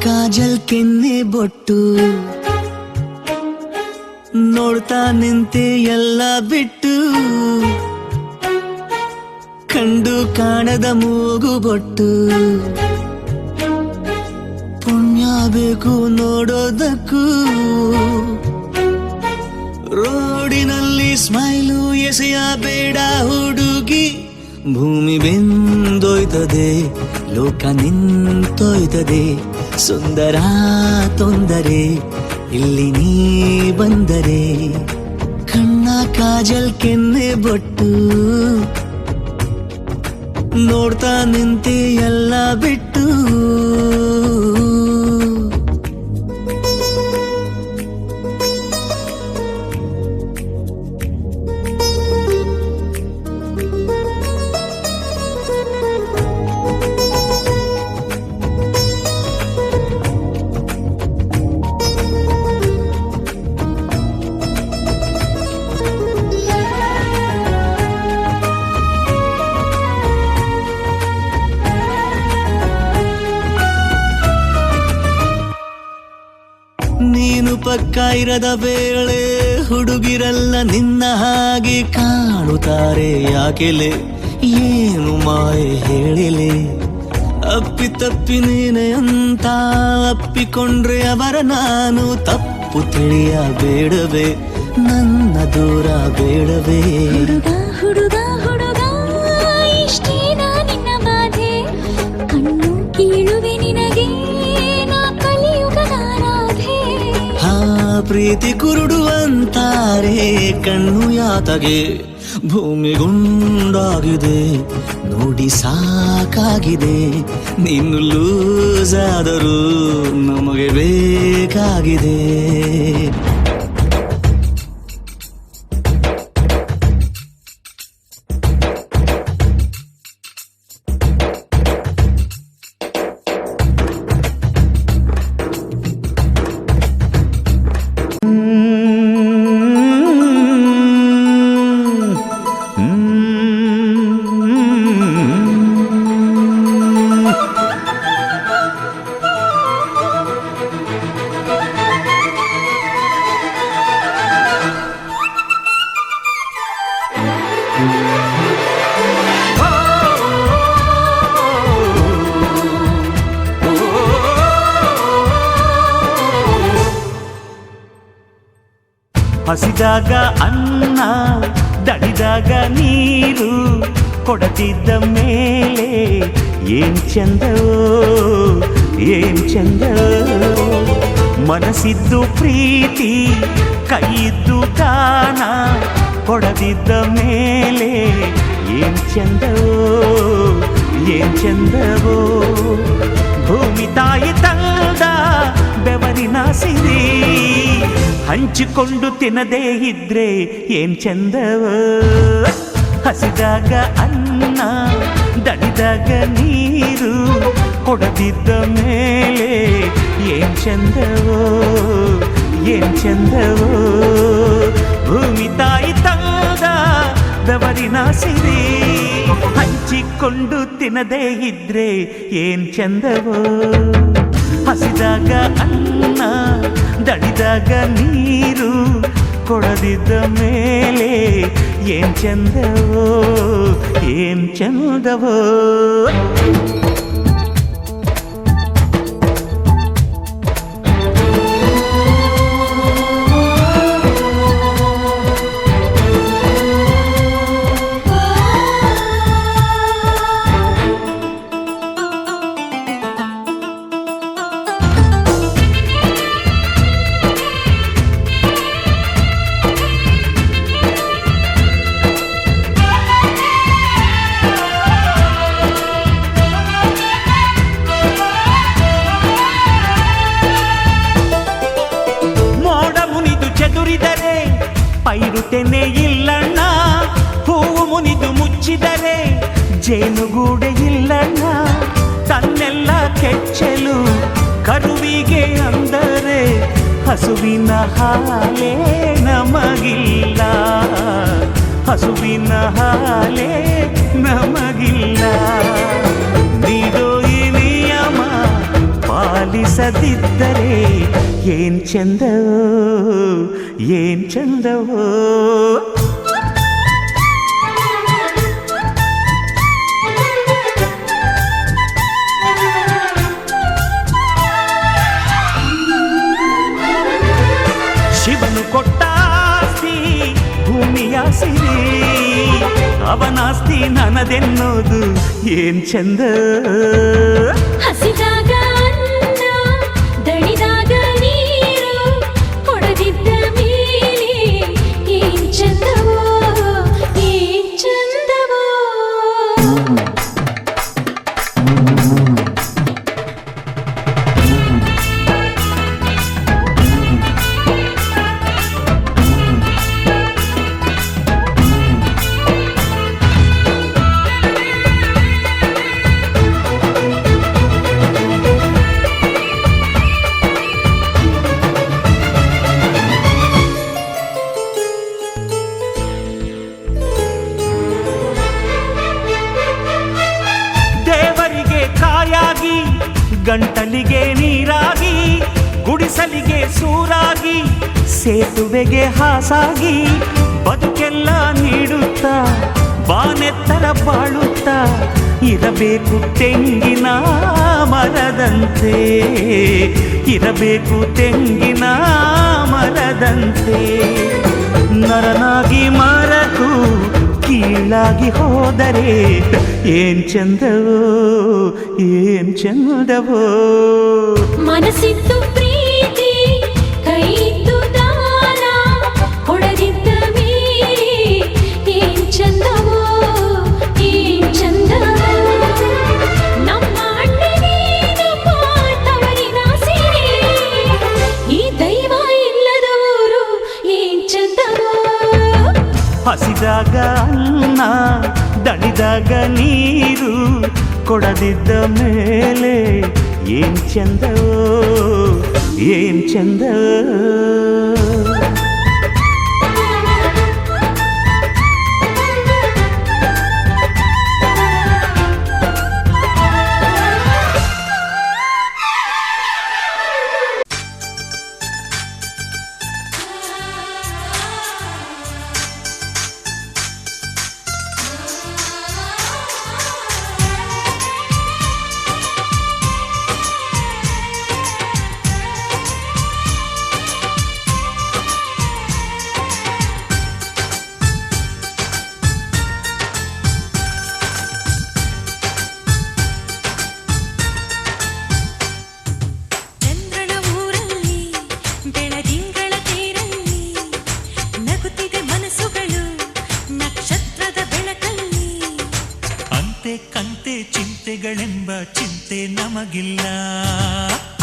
ಕಾಜಲ್ ಕೆನ್ನೆ ಬೊಟ್ಟು ನೋಡ್ತಾ ನಿಂತೆ ಎಲ್ಲ ಬಿಟ್ಟು ಕಂಡು ಕಾಣದ ಮೂಗು ಬೊಟ್ಟು ಪುಣ್ಯ ಬೇಕು ನೋಡೋದಕ್ಕೂ ರೋಡಿನಲ್ಲಿ ಸ್ಮೈಲು ಎಸೆಯ ಬೇಡ ಹುಡುಗಿ ಭೂಮಿ ಬೆಂದೋಯ್ತದೆ ಲೋಕ ನಿಂತೋಯ್ತದೆ ಸುಂದರ ತೊಂದರೆ ಇಲ್ಲಿ ನೀ ಬಂದರೆ ಕಣ್ಣ ಕಾಜಲ್ ಕೆನ್ನೆ ಬೊಟ್ಟು ನೋಡ್ತಾ ನಿಂತೆ ಎಲ್ಲ ಬಿಟ್ಟು ನೀನು ಪಕ್ಕ ಇರದ ವೇಳೆ ಹುಡುಗಿರಲ್ಲ ನಿನ್ನ ಹಾಗೆ ಕಾಣುತ್ತಾರೆ ಯಾಕೆಲೆ ಏನು ಮಾಯೆ ಹೇಳಿಲೆ ಅಪ್ಪಿ ತಪ್ಪಿ ನೀನೆ ಅಂತ ಅಪ್ಪಿಕೊಂಡ್ರೆ ಅವರ ನಾನು ತಪ್ಪು ತಿಳಿಯ ಬೇಡವೇ ನನ್ನ ದೂರ ಬೇಡವೇ ಹುಡುಗ ಹುಡುಗ ಹುಡುಗ ಇಷ್ಟೇನ ನಿನ್ನ ಬಾಧೆ ಕಣ್ಣು ಕೀಳುವೆ ನಿನಗೆ ನಾ ಕಲಿಯುಗದ ರಾಧೆ ಪ್ರೀತಿ ಕುರುಡು ಅಂತಾರೆ ಕಣ್ಣು ಯಾತಗೆ ಭೂಮಿ ಗುಂಡಾಗಿದೆ ನೋಡಿ ಸಾಕಾಗಿದೆ ನೀನು ಲೂಸ್ ಆದರೂ ನಮಗೆ ಬೇಕಾಗಿದೆ ಹಸಿದಾಗ ಅನ್ನ ದಡಿದಾಗ ನೀರು ಕೊಡದಿದ್ದ ಮೇಲೆ ಏನ್ ಚಂದವೋ ಏನ್ ಚಂದವೋ ಮನಸ್ಸಿದ್ದು ಪ್ರೀತಿ ಕೈಯಿದ್ದು ದಾನ ಕೊಡದಿದ್ದ ಮೇಲೆ ಏನ್ ಚಂದವೋ ಏನ್ ಚಂದವೋ ಭೂಮಿ ತಾಯಿ ತಂದ ಬೆವರಿನ ಸಿರಿ ಹಂಚಿಕೊಂಡು ತಿನ್ನದೇ ಇದ್ರೆ ಏನ್ ಚಂದವೋ ಹಸಿದಾಗ ಅನ್ನ ದಡಿದಾಗ ನೀರು ಕೊಡದಿದ್ದ ಮೇಲೆ ಏನ್ ಚಂದವೋ ಏನ್ ಚಂದವೋ ಭೂಮಿ ತಾಯಿ ತಂದ ಬೆವರಿನ ಸಿರಿ ಹಂಚಿಕೊಂಡು ತಿನ್ನದೇ ಇದ್ರೆ ಏನ್ ಚಂದವೋ ಹಸಿದಾಗ ಅನ್ನ ದಡಿದಾಗ ನೀರು ಕೊಡದಿದ್ದ ಮೇಲೆ ಏನ್ ಚಂದವೋ ಏನ್ ಚಂದವೋ ಪೈರುತೆನೆ ಇಲ್ಲಣ್ಣ ಹೂವು ಮುನಿದು ಮುಚ್ಚಿದರೆ ಜೇನುಗೂಡೆ ಇಲ್ಲಣ್ಣ ತನ್ನೆಲ್ಲ ಕೆಚ್ಚಲು ಕರುವಿಗೆ ಅಂದರೆ ಹಸುವಿನ ಹಾಲೇ ನಮಗಿಲ್ಲ ಹಸುವಿನ ಹಾಲೇ ನಮಗಿಲ್ಲ ನೀಡೋ ಈ ನಿಯಮ ಪಾಲಿಸದೆ ಏನ್ ಚಂದವೋ ಏನ್ ಚಂದವೋ. ಶಿವನು ಕೊಟ್ಟ ಆಸ್ತಿ ಭೂಮಿಯ ಸಿರಿ, ಅವನಾಸ್ತಿ ನನದೆನ್ನೋದು ಏನ್ ಚಂದ. ಹಸಿದಾಗ ಅನ್ನ, ದಣಿದಾಗ ನೀರು, ಕೊಡದಿದ್ದ ಮೇಲೆ ಏನ್ ಚಂದವೋ ಏನ್ ಚಂದವೋ. ಕಾಯಾಗಿ, ಗಂಟಲಿಗೆ ನೀರಾಗಿ, ಗುಡಿಸಲಿಗೆ ಸೂರಾಗಿ, ಸೇತುವೆಗೆ ಹಾಸಾಗಿ, ಬದುಕೆಲ್ಲ ನೀಡುತ್ತಾ ಬಾನೆತ್ತರ ಬಾಳುತ್ತಾ ಇರಬೇಕು ತೆಂಗಿನ ಮರದಂತೆ, ಇರಬೇಕು ತೆಂಗಿನ ಮರದಂತೆ. ನರನಾಗಿ ಮರಕು ಕೀಳಾಗಿ ಹೋದರೆ ಏನ್ ಚಂದವೋ ಏನ್ ಚಂದವೋ. ಮನಸ್ಸಿತ್ತು ಪ್ರೀತಿ, ಕೈಯಿತ್ತು ದಾನ, ಕೊಡದಿದ್ದ ಮೇಲೆ ಏನ್ ಚಂದವೋ ಏನ್ ಚಂದವೋ. ನಮ್ಮ ಅಣ್ಣನೇನಪ್ಪ ತವರಿನ ಸಿರಿ, ಈ ದೈವ ಇಲ್ಲದ ಊರು ಏನ್ ಚಂದವೋ. ಹಸಿದಾಗ ಅನ್ನ, ದಣಿದಾಗ ನೀರು, ಕೊಡದಿದ್ದ ಮೇಲೆ ಏನ್ ಚಂದವೋ ಏನ್ ಚಂದವೋ. ಕಂತೆ ಚಿಂತೆಗಳೆಂಬ ಚಿಂತೆ ನಮಗಿಲ್ಲ.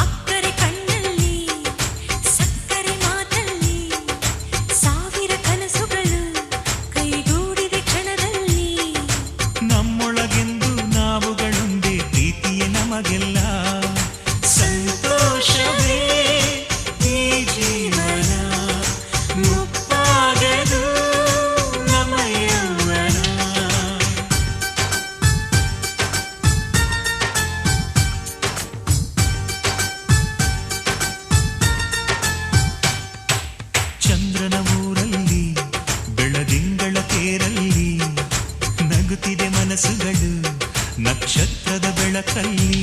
ಅಕ್ಕರೆ ಕಣ್ಣಲ್ಲಿ ಸಕ್ಕರೆ ಮಾತಲ್ಲಿ ಸಾವಿರ ಕನಸುಗಳು ಕೈಗೂಡಿದ ಕ್ಷಣದಲ್ಲಿ. ನಮ್ಮೊಳಗೆಂದು ನಾವುಗಳೊಂದೇ ಪ್ರೀತಿಯೇ ನಮಗೆಲ್ಲ. ಸಂತೋಷವೇ ಈ ಜೀವನ, ಮುಪ್ಪಾಗದು ನಮ್ಮ ಯೌವನ. ಚಂದ್ರನ ಊರಲ್ಲಿ ಬೆಳದಿಂಗಳ ತೇರಲ್ಲಿ ನಗುತ್ತಿದೆ ಮನಸ್ಸುಗಳು ನಕ್ಷತ್ರದ ಬೆಳಕಲ್ಲಿ.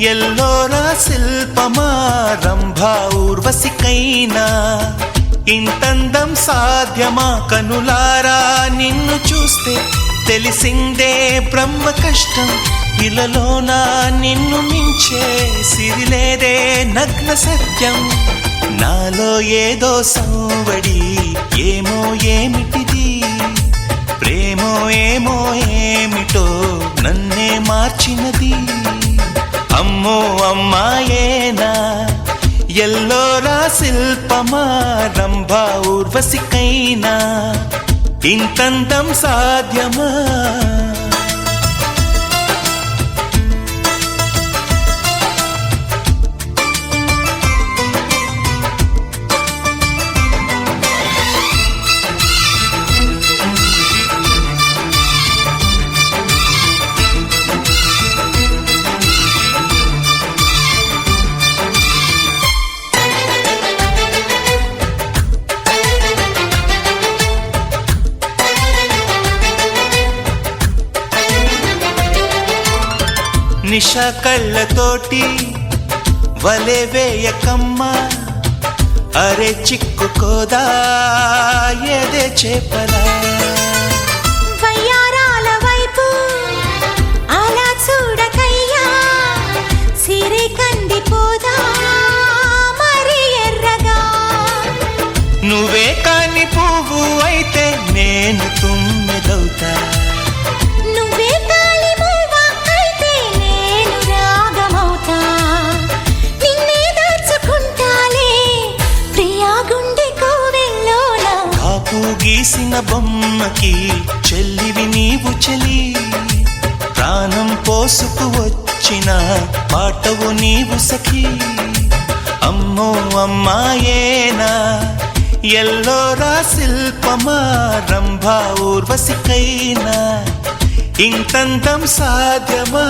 ఎల్లోరా శిల్పమా రంభా ఊర్వశికైనా ఇంతందం సాధ్యమా కనులారా నిన్ను చూస్తే తెలిసిందే బ్రహ్మ కష్టం ఇలలోన నిన్ను మించే సిరిలేదే నగ్న సత్యం నాలో ఏదో సంవడి ఏమో ఏమిటిది ప్రేమో ఏమో ఏమిటో నన్నే మార్చినది అమ్మో అమ్మాయేనా ఎల్లోరా శిల్పమా రంభా ఊర్వశికైనా ఇంతంతం సాధ్యమా నిష కళ్ళతోటి వలె వేయకమ్మా అరే చిక్కుకోదా ఏదే చేపలా వయ్యారాల వైపు అలా చూడకయ్యా సిరి కందిపోదా మరి ఎర్రగా నువ్వే కాని పువ్వు అయితే నేను తుమ్మెదవుతా నువ్వే కాలి మూవా అయితే నేను రాగమవుతా నిన్నే దాచుకుంటాలే ప్రియా గుండె కోవెల్లోనా కాపు గీసిన బొమ్మకి చెల్లివి నీవు చెలి ప్రాణం పోసుకు వచ్చిన పాటవు నీవు సఖి అమ్మో అమ్మాయేనా ఎల్లోరా శిల్పమా రంభా ఊర్వశికైనా ఇంతంతం సాధ్యమా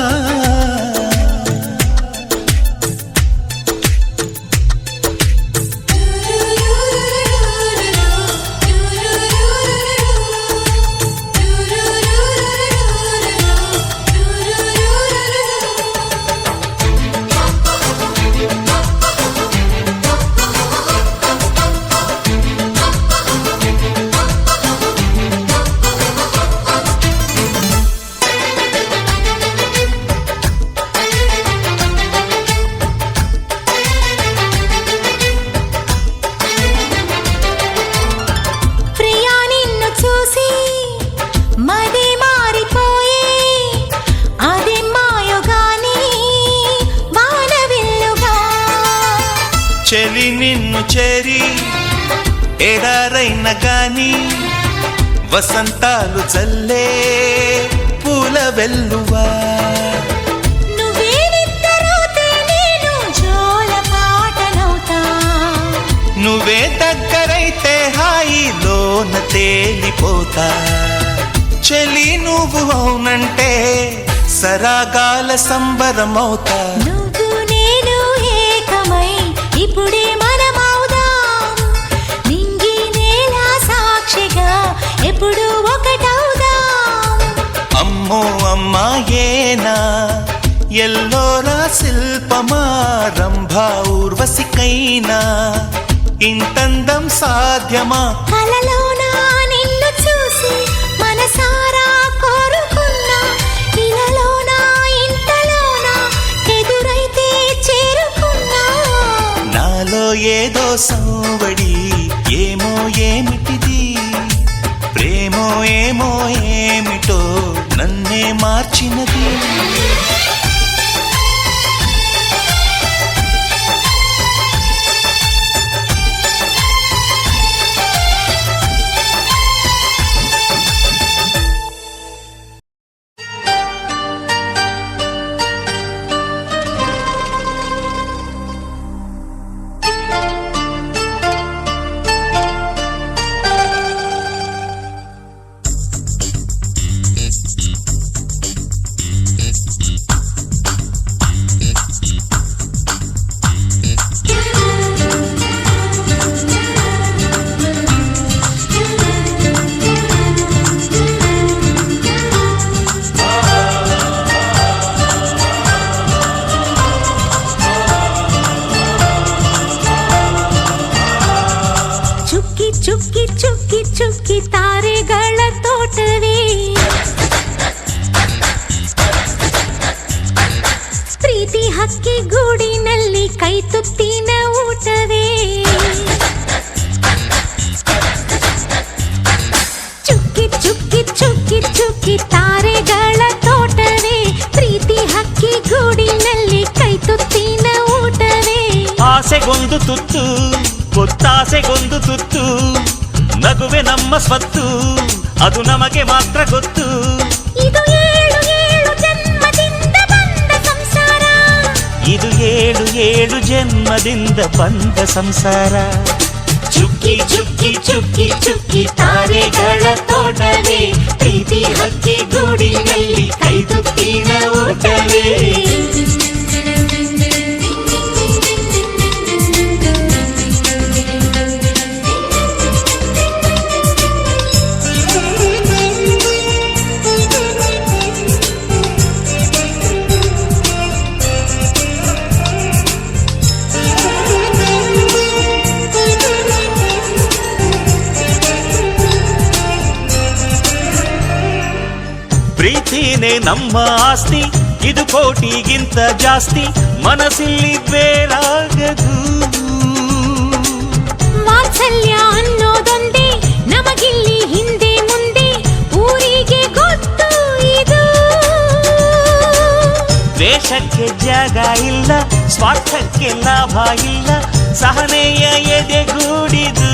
ప్రియా నిన్ను చూసి మది మారిపోయే అది మాయగాని వానవిల్లుగా చెలి నిన్ను చేరి ఎడారైన గాని వసంతాలు చల్లే పూల వెల్లువా నువ్వే నిద్రపోతే నేను జోల పాటనవుతా నువ్వే దగ్గరైతే హాయిలోన తేలిపోతా చెలి నువ్వు అవునంటే సరాగాల సంబరమవుతా నువ్వు నేను ఏకమై ఇప్పుడే మనమవుదాం నింగి నేల సాక్షిగా ఎప్పుడు ఒకటవుదాం అమ్మో అమ్మాయేనా ఎల్లోరా శిల్పమా రంభా ఊర్వశికైనా ఇంతందం సాధ్యమా కలలోనా నిన్ను చూసి మనసారా కోరుకున్నా ఇలలోనా ఇంతలోనా ఎదురైతే చేరుకున్నా నాలో ఏదో సంవడి ఏమో ఏమిటిది ప్రేమో ఏమో ఏమిటో నన్నే మార్చినది ಪ್ರೀತಿ ಹಕ್ಕಿ ಗೂಡಿನಲ್ಲಿ ಕೈ ತುತ್ತಿನ ಊಟವೇ ಚುಕ್ಕಿ ಚುಕ್ಕಿ ಚುಕ್ಕಿ ಚುಕ್ಕಿ ತಾರೆಗಳ ತೋಟವೇ ಪ್ರೀತಿ ಹಕ್ಕಿ ಗೂಡಿನಲ್ಲಿ ಕೈ ತುತ್ತಿನ ಊಟವೇ ಆಸೆಗೊಂದು ತುತ್ತು ಒತ್ತಾಸೆಗೊಂದು ತುತ್ತು ನಗುವೆ ನಮ್ಮ ಸ್ವತ್ತು ಅದು ನಮಗೆ ಮಾತ್ರ ಗೊತ್ತು ಇದು ಏಳು ಏಳು ಜನ್ಮದಿಂದ ಬಂದ ಸಂಸಾರ ಇದು ಏಳು ಏಳು ಜನ್ಮದಿಂದ ಬಂದ ಸಂಸಾರ ಚುಕ್ಕಿ ಚುಕ್ಕಿ ಚುಕ್ಕಿ ಚುಕ್ಕಿ ತಾರೆಗಳ ತೋಟವೇ ಪ್ರೀತಿ ಹಕ್ಕಿ ಗೂಡಿನಲ್ಲಿ ಕೈ ತುತ್ತಿನ ಊಟವೇ ಪ್ರೀತಿನೇ ನಮ್ಮ ಆಸ್ತಿ ಇದು ಕೋಟಿಗಿಂತ ಜಾಸ್ತಿ ಮನಸ್ಸಿಲ್ಲಿ ಬೇರಾಗದು ವಾತ್ಸಲ್ಯ ಅನ್ನೋದೊಂದೇ ನಮಗಿಲ್ಲಿ ಹಿಂದೆ ಮುಂದೆ ಊರಿಗೆ ಗೊತ್ತು ಇದು ದ್ವೇಷಕ್ಕೆ ಜಾಗ ಇಲ್ಲ ಸ್ವಾರ್ಥಕ್ಕೆ ಲಾಭ ಇಲ್ಲ ಸಹನೆಯ ಎದೆಗೂಡಿದು